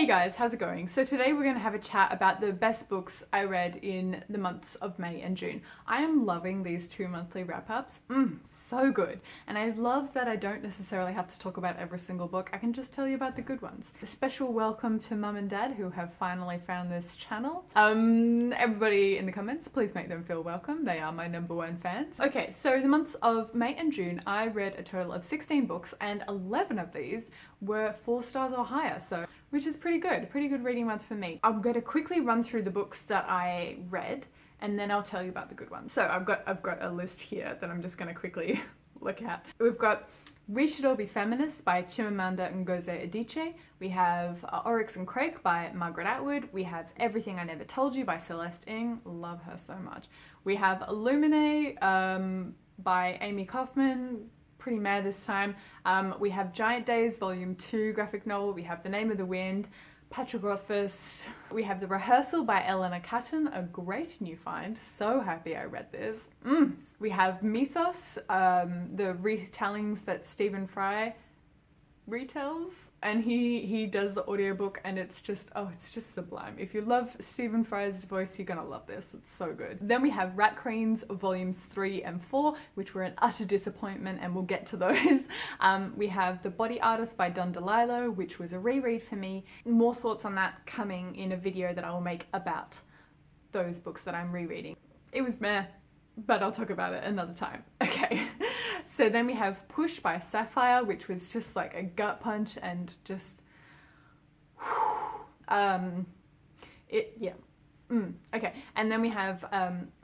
guys, how's it going? So today we're going to have a chat about the best books I read in the months of May and June. I am loving these 2 monthly wrap-ups. So good. And I love that I don't necessarily have to talk about every single book. I can just tell you about the good ones. A special welcome to Mum and Dad who have finally found this channel. Everybody in the comments, please make them feel welcome. They are my #1 fans. Okay, so the months of May and June, I read a total of 16 books and 11 of these were 4 stars or higher, so which is pretty good reading month for me. I'm going to quickly run through the books that I read and then I'll tell you about the good ones. So I've got a list here that I'm just going to quickly look at. We've got We Should All Be Feminists by Chimamanda Ngozi Adichie. We have Oryx and Crake by Margaret Atwood. We have Everything I Never Told You by Celeste Ng. Love her so much. We have Illuminae by Amy Kaufman. Pretty mad this time. We have Giant Days Volume 2 graphic novel. We have The Name of the Wind, Patrick Rothfuss. We have The Rehearsal by Eleanor Catton, a great new find. So happy I read this. We have Mythos, the retellings that Stephen Fry retells, and he does the audiobook, and it's just sublime. If you love Stephen Fry's voice, you're gonna love this. It's so good. Then we have Rat Queens Volumes 3 and 4, which were an utter disappointment, and we'll get to those. We have The Body Artist by Don DeLillo, which was a reread for me. More thoughts on that coming in a video that I will make about those books that I'm rereading. It was meh, but I'll talk about it another time. Okay. So then we have Push by Sapphire, which was just like a gut punch and just okay. And then we have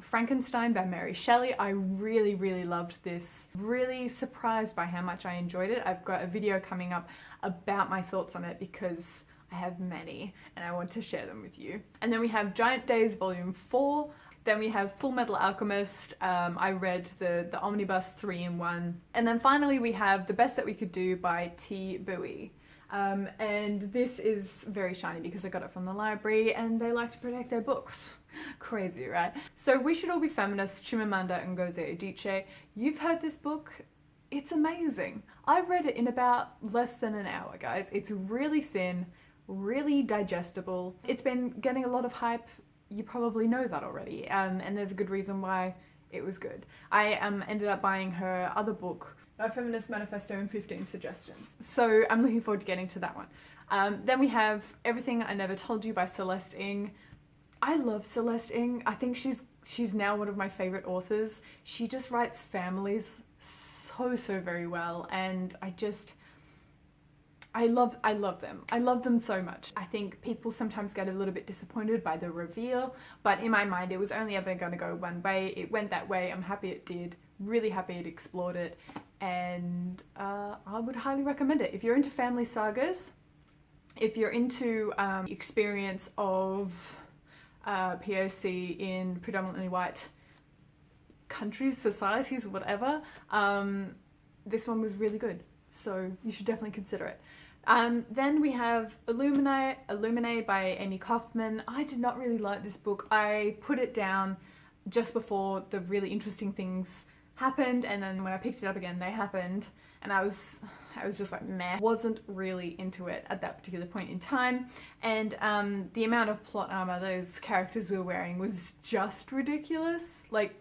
Frankenstein by Mary Shelley. I really loved this. Really surprised by how much I enjoyed it. I've got a video coming up about my thoughts on it because I have many and I want to share them with you. And then we have Giant Days Volume 4. Then we have Full Metal Alchemist. I read the Omnibus 3-in-1. And then finally we have The Best That We Could Do by T. Bowie. And this is very shiny because I got it from the library and they like to protect their books. Crazy, right? So We Should All Be Feminists, Chimamanda Ngozi Adichie. You've heard this book. It's amazing. I read it in about less than an hour, guys. It's really thin, really digestible. It's been getting a lot of hype. You probably know that already, and there's a good reason why it was good. I ended up buying her other book, A Feminist Manifesto and 15 Suggestions. So I'm looking forward to getting to that one. Then we have Everything I Never Told You by Celeste Ng. I love Celeste Ng. I think she's now one of my favorite authors. She just writes families so very well, and I love them. I love them so much. I think people sometimes get a little bit disappointed by the reveal, but in my mind it was only ever going to go one way. It went that way. I'm happy it did. Really happy it explored it, and I would highly recommend it. If you're into family sagas, if you're into experience of POC in predominantly white countries, societies, whatever, this one was really good. So you should definitely consider it. Then we have Illuminae by Amy Kaufman. I did not really like this book. I put it down just before the really interesting things happened, and then when I picked it up again, they happened, and I was just like, meh. Wasn't really into it at that particular point in time, and the amount of plot armor those characters were wearing was just ridiculous. Like,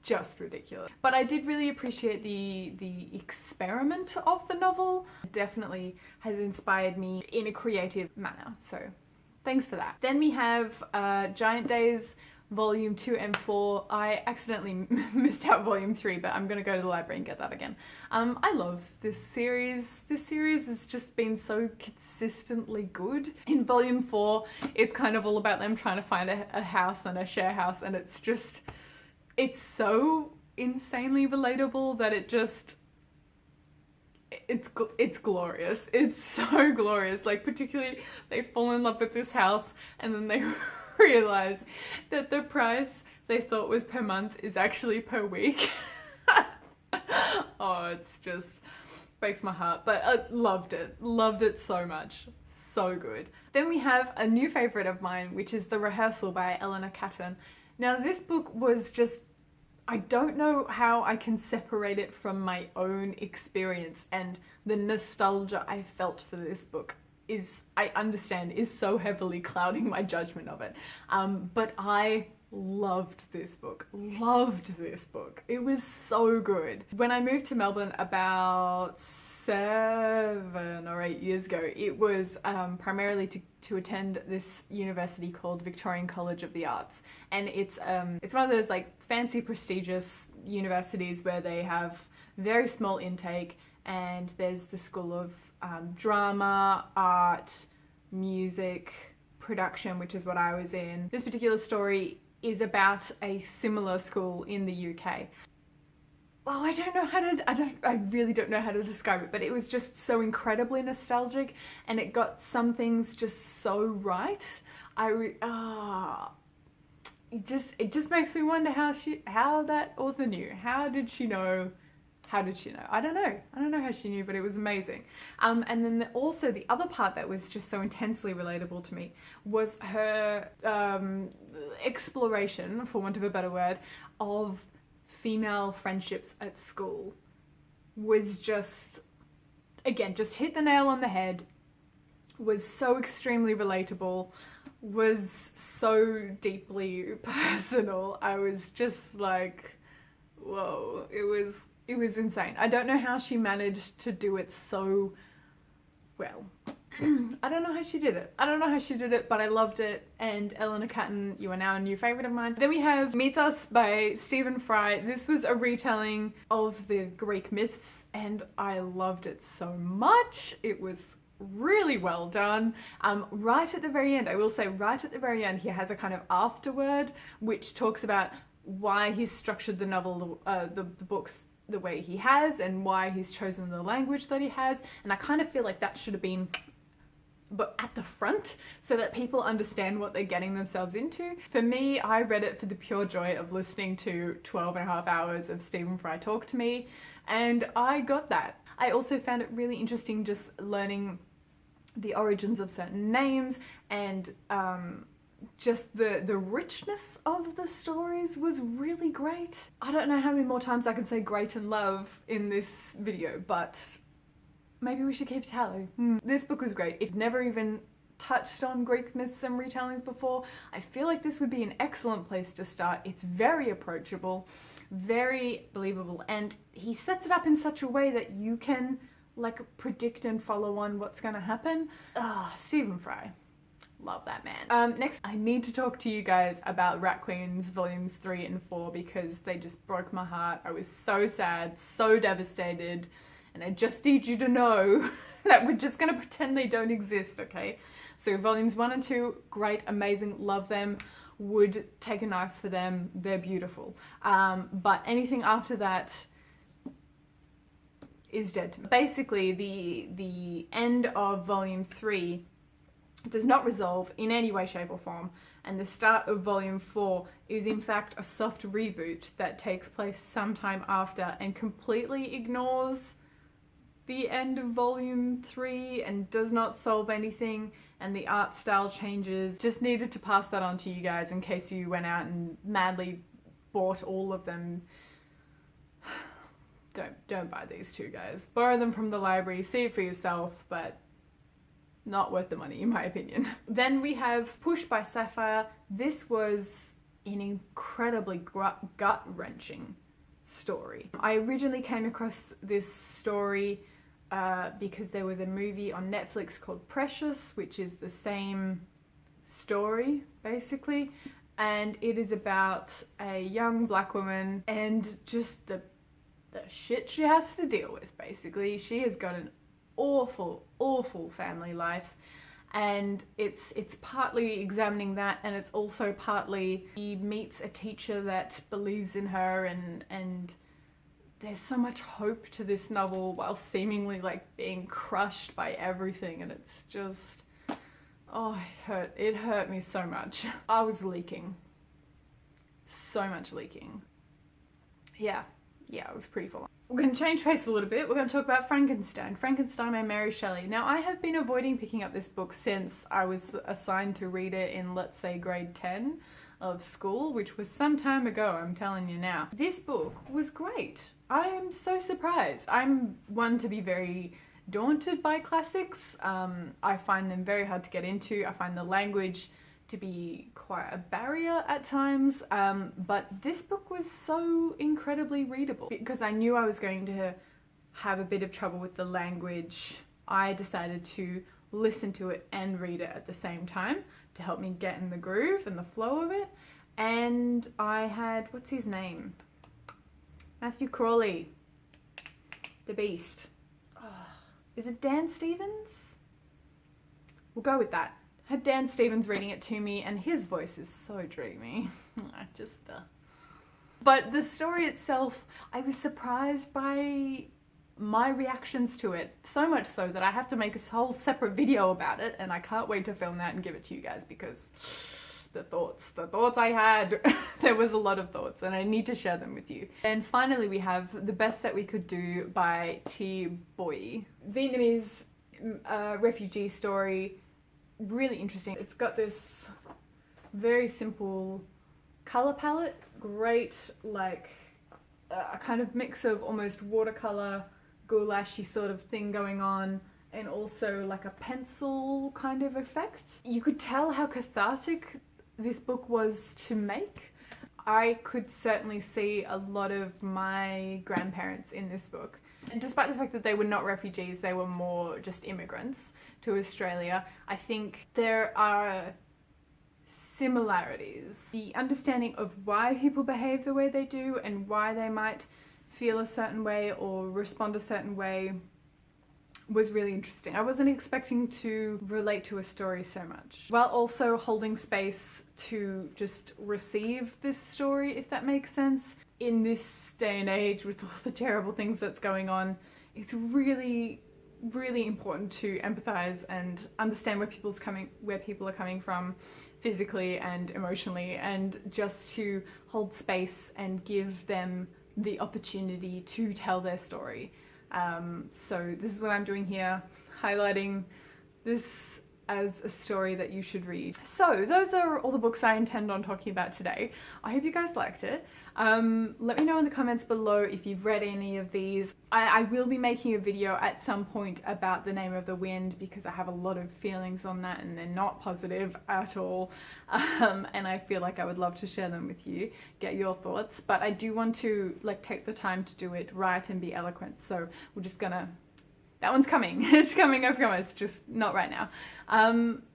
just ridiculous. But I did really appreciate the experiment of the novel. It definitely has inspired me in a creative manner, so thanks for that. Then we have Giant Days Volume 2 and 4. I accidentally missed out Volume 3, but I'm gonna go to the library and get that again. I love this series. This series has just been so consistently good. In Volume 4, it's kind of all about them trying to find a house and a share house, and it's so insanely relatable that it's glorious. It's so glorious. Like, particularly they fall in love with this house and then they realize that the price they thought was per month is actually per week. Oh, it's just breaks my heart, but I loved it so much. So good. Then we have a new favorite of mine, which is The Rehearsal by Eleanor Catton. Now this book was just, I don't know how I can separate it from my own experience and the nostalgia I felt for this book. I understand, is so heavily clouding my judgment of it. But I loved this book. It was so good. When I moved to Melbourne about 7 or 8 years ago, it was primarily to attend this university called Victorian College of the Arts. And it's one of those like fancy prestigious universities where they have very small intake, and there's the School of Drama, Art, Music, Production, which is what I was in. This particular story is about a similar school in the UK. Well, I really don't know how to describe it, but it was just so incredibly nostalgic, and it got some things just so right. It just makes me wonder how that author knew. How did she know? I don't know how she knew, but it was amazing. And then also the other part that was just so intensely relatable to me was her exploration, for want of a better word, of female friendships at school. Was just, again, just hit the nail on the head. Was so extremely relatable. Was so deeply personal. I was just like, whoa, it was insane. I don't know how she managed to do it so well. I don't know how she did it, but I loved it. And Eleanor Catton, you are now a new favourite of mine. Then we have Mythos by Stephen Fry. This was a retelling of the Greek myths, and I loved it so much. It was really well done. Right at the very end, I will say, right at the very end, he has a kind of afterword which talks about why he's structured the novel, the books the way he has, and why he's chosen the language that he has. And I kind of feel like that should have been at the front so that people understand what they're getting themselves into. For me, I read it for the pure joy of listening to 12 and a half hours of Stephen Fry talk to me, and I got that. I also found it really interesting just learning the origins of certain names, and just the richness of the stories was really great. I don't know how many more times I can say great and love in this video, but maybe we should keep a tally. This book was great. If you've never even touched on Greek myths and retellings before, I feel like this would be an excellent place to start. It's very approachable, very believable, and he sets it up in such a way that you can like predict and follow on what's gonna happen. Stephen Fry. Love that man. Next, I need to talk to you guys about Rat Queens volumes 3 and 4 because they just broke my heart. I was so sad, so devastated, and I just need you to know that we're just gonna pretend they don't exist, okay? So volumes 1 and 2, great, amazing, love them. Would take a knife for them, they're beautiful. But anything after that is dead to me. Basically, the end of volume 3 does not resolve in any way, shape or form, and the start of volume 4 is in fact a soft reboot that takes place sometime after and completely ignores the end of volume 3 and does not solve anything, and the art style changes. Just needed to pass that on to you guys in case you went out and madly bought all of them. Don't buy these two, guys. Borrow them from the library, see it for yourself, but not worth the money in my opinion. Then we have Push by Sapphire. This was an incredibly gut-wrenching story. I originally came across this story because there was a movie on Netflix called Precious, which is the same story basically, and it is about a young black woman and just the shit she has to deal with. Basically, she has got an awful family life, and it's partly examining that, and it's also partly she meets a teacher that believes in her, and there's so much hope to this novel while seemingly like being crushed by everything, and it's just, oh, it hurt me so much. I was leaking, so much leaking. Yeah, it was pretty full on. We're going to change pace a little bit. We're going to talk about Frankenstein by Mary Shelley. Now, I have been avoiding picking up this book since I was assigned to read it in, let's say, grade 10 of school, which was some time ago, I'm telling you now. This book was great. I am so surprised. I'm one to be very daunted by classics. I find them very hard to get into. I find the language to be quite a barrier at times, but this book was so incredibly readable. Because I knew I was going to have a bit of trouble with the language, I decided to listen to it and read it at the same time to help me get in the groove and the flow of it. And I had, what's his name? Matthew Crawley, the Beast. Oh, is it Dan Stevens? We'll go with that. I had Dan Stevens reading it to me, and his voice is so dreamy. But the story itself, I was surprised by my reactions to it, so much so that I have to make a whole separate video about it, and I can't wait to film that and give it to you guys, because the thoughts I had, there was a lot of thoughts, and I need to share them with you. And finally we have The Best That We Could Do by Thi Boi. Vietnamese refugee story, really interesting. It's got this very simple color palette, great like a kind of mix of almost watercolor, gouache-y sort of thing going on, and also like a pencil kind of effect. You could tell how cathartic this book was to make. I could certainly see a lot of my grandparents in this book. And despite the fact that they were not refugees, they were more just immigrants to Australia, I think there are similarities. The understanding of why people behave the way they do and why they might feel a certain way or respond a certain way was really interesting. I wasn't expecting to relate to a story so much, while also holding space to just receive this story, if that makes sense. In this day and age, with all the terrible things that's going on, it's really, really important to empathize and understand where people are coming from physically and emotionally, and just to hold space and give them the opportunity to tell their story. So this is what I'm doing here, highlighting this as a story that you should read. So those are all the books I intend on talking about today. I hope you guys liked it. Let me know in the comments below if you've read any of these. I will be making a video at some point about The Name of the Wind, because I have a lot of feelings on that and they're not positive at all. And I feel like I would love to share them with you, get your thoughts. But I do want to like take the time to do it right and be eloquent. So we're just gonna, that one's coming. It's coming, I promise, just not right now.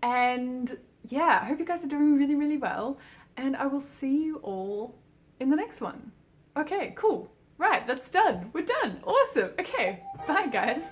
And yeah, I hope you guys are doing really, really well, and I will see you all in the next one. Okay, cool. Right, that's done. We're done. Awesome. Okay, bye guys.